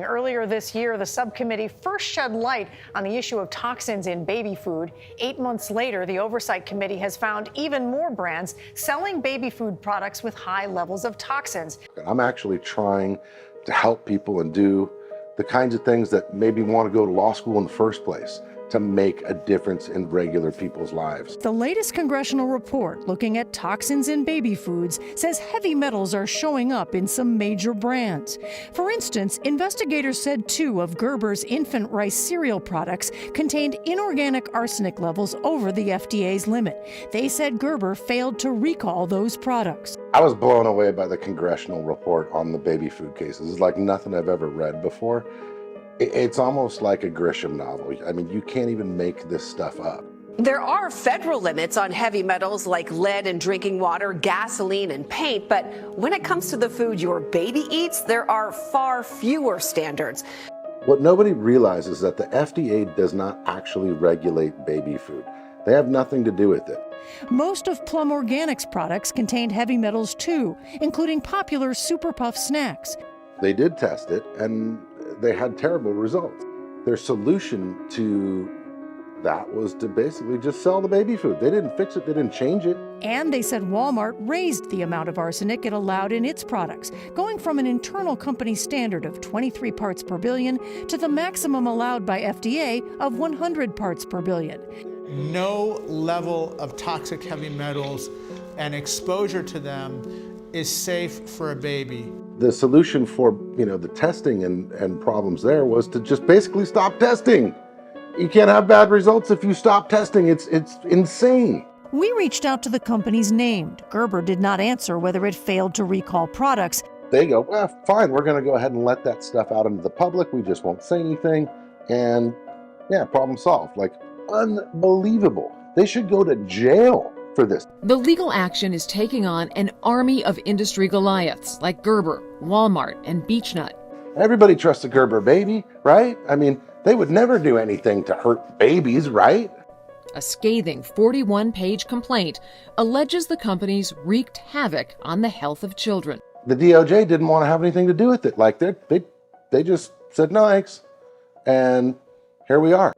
Earlier this year, the subcommittee first shed light on the issue of toxins in baby food. 8 months later, the Oversight Committee has found even more brands selling baby food products with high levels of toxins. I'm actually trying to help people and do the kinds of things that maybe want to go to law school in the first place, to make a difference in regular people's lives. The latest congressional report looking at toxins in baby foods says heavy metals are showing up in some major brands. For instance, investigators said 2 of Gerber's infant rice cereal products contained inorganic arsenic levels over the FDA's limit. They said Gerber failed to recall those products. I was blown away by the congressional report on the baby food cases. It's like nothing I've ever read before. It's almost like a Grisham novel. I mean, you can't even make this stuff up. There are federal limits on heavy metals like lead in drinking water, gasoline, and paint, but when it comes to the food your baby eats, there are far fewer standards. What nobody realizes is that the FDA does not actually regulate baby food. They have nothing to do with it. Most of Plum Organics products contained heavy metals too, including popular Super Puff snacks. They did test it, and they had terrible results. Their solution to that was to basically just sell the baby food. They didn't fix it, they didn't change it. And they said Walmart raised the amount of arsenic it allowed in its products, going from an internal company standard of 23 parts per billion to the maximum allowed by FDA of 100 parts per billion. No level of toxic heavy metals and exposure to them is safe for a baby. The solution for, the testing and problems there was to just basically stop testing. You can't have bad results if you stop testing. It's insane. We reached out to the companies named. Gerber did not answer whether it failed to recall products. They go, well, fine, we're going to go ahead and let that stuff out into the public. We just won't say anything. And yeah, problem solved. Like, unbelievable. They should go to jail for this. The legal action is taking on an army of industry Goliaths like Gerber, Walmart, and Beechnut. Everybody trusts a Gerber baby, right? I mean, they would never do anything to hurt babies, right? A scathing 41-page complaint alleges the companies wreaked havoc on the health of children. The DOJ didn't want to have anything to do with it. Like, they just said no thanks, and here we are.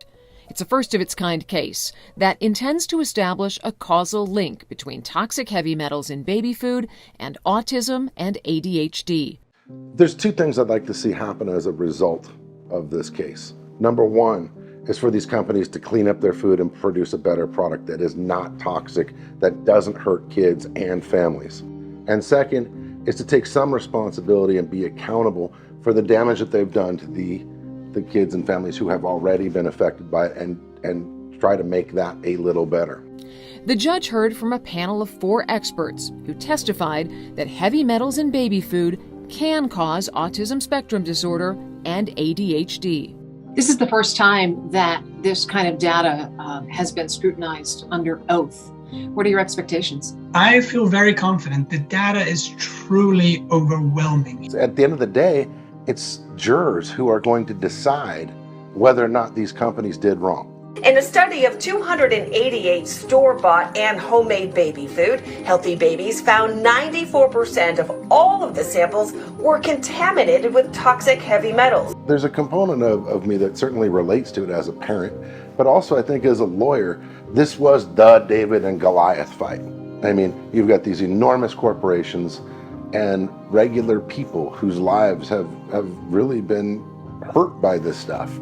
It's a first-of-its-kind case that intends to establish a causal link between toxic heavy metals in baby food and autism and ADHD. There's 2 things I'd like to see happen as a result of this case. Number 1 is for these companies to clean up their food and produce a better product that is not toxic, that doesn't hurt kids and families. And second is to take some responsibility and be accountable for the damage that they've done to the kids and families who have already been affected by it, and try to make that a little better. The judge heard from a panel of 4 experts who testified that heavy metals in baby food can cause autism spectrum disorder and ADHD. This is the first time that this kind of data has been scrutinized under oath. What are your expectations? I feel very confident. The data is truly overwhelming. At the end of the day, it's jurors who are going to decide whether or not these companies did wrong. In a study of 288 store-bought and homemade baby food, Healthy Babies found 94% of all of the samples were contaminated with toxic heavy metals. There's a component of me that certainly relates to it as a parent, but also I think as a lawyer, this was the David and Goliath fight. I mean, you've got these enormous corporations and regular people whose lives have really been hurt by this stuff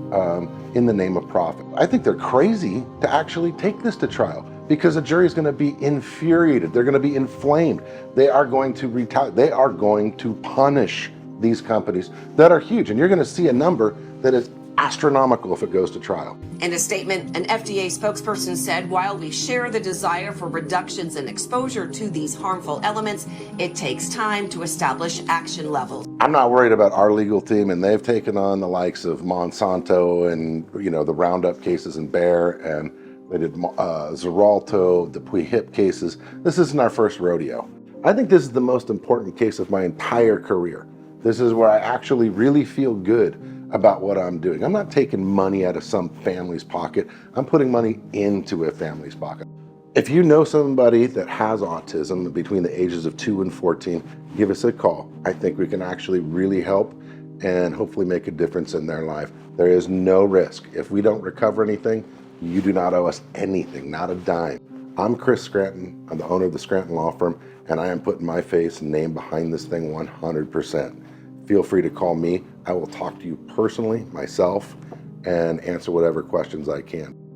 in the name of profit. I think they're crazy to actually take this to trial because the jury is going to be infuriated. They're going to be inflamed. They are going to retaliate. They are going to punish these companies that are huge. And you're going to see a number that is astronomical if it goes to trial. In a statement, an FDA spokesperson said, while we share the desire for reductions in exposure to these harmful elements, it takes time to establish action levels. I'm not worried about our legal team, and they've taken on the likes of Monsanto and, the Roundup cases in Bayer, and they did Xarelto, the Puy-Hip cases. This isn't our first rodeo. I think this is the most important case of my entire career. This is where I actually really feel good about what I'm doing. I'm not taking money out of some family's pocket. I'm putting money into a family's pocket. If you know somebody that has autism between the ages of 2 and 14, give us a call. I think we can actually really help and hopefully make a difference in their life. There is no risk. If we don't recover anything, you do not owe us anything, not a dime. I'm Chris Scranton. I'm the owner of the Scranton Law Firm, and I am putting my face and name behind this thing 100%. Feel free to call me. I will talk to you personally, myself, and answer whatever questions I can.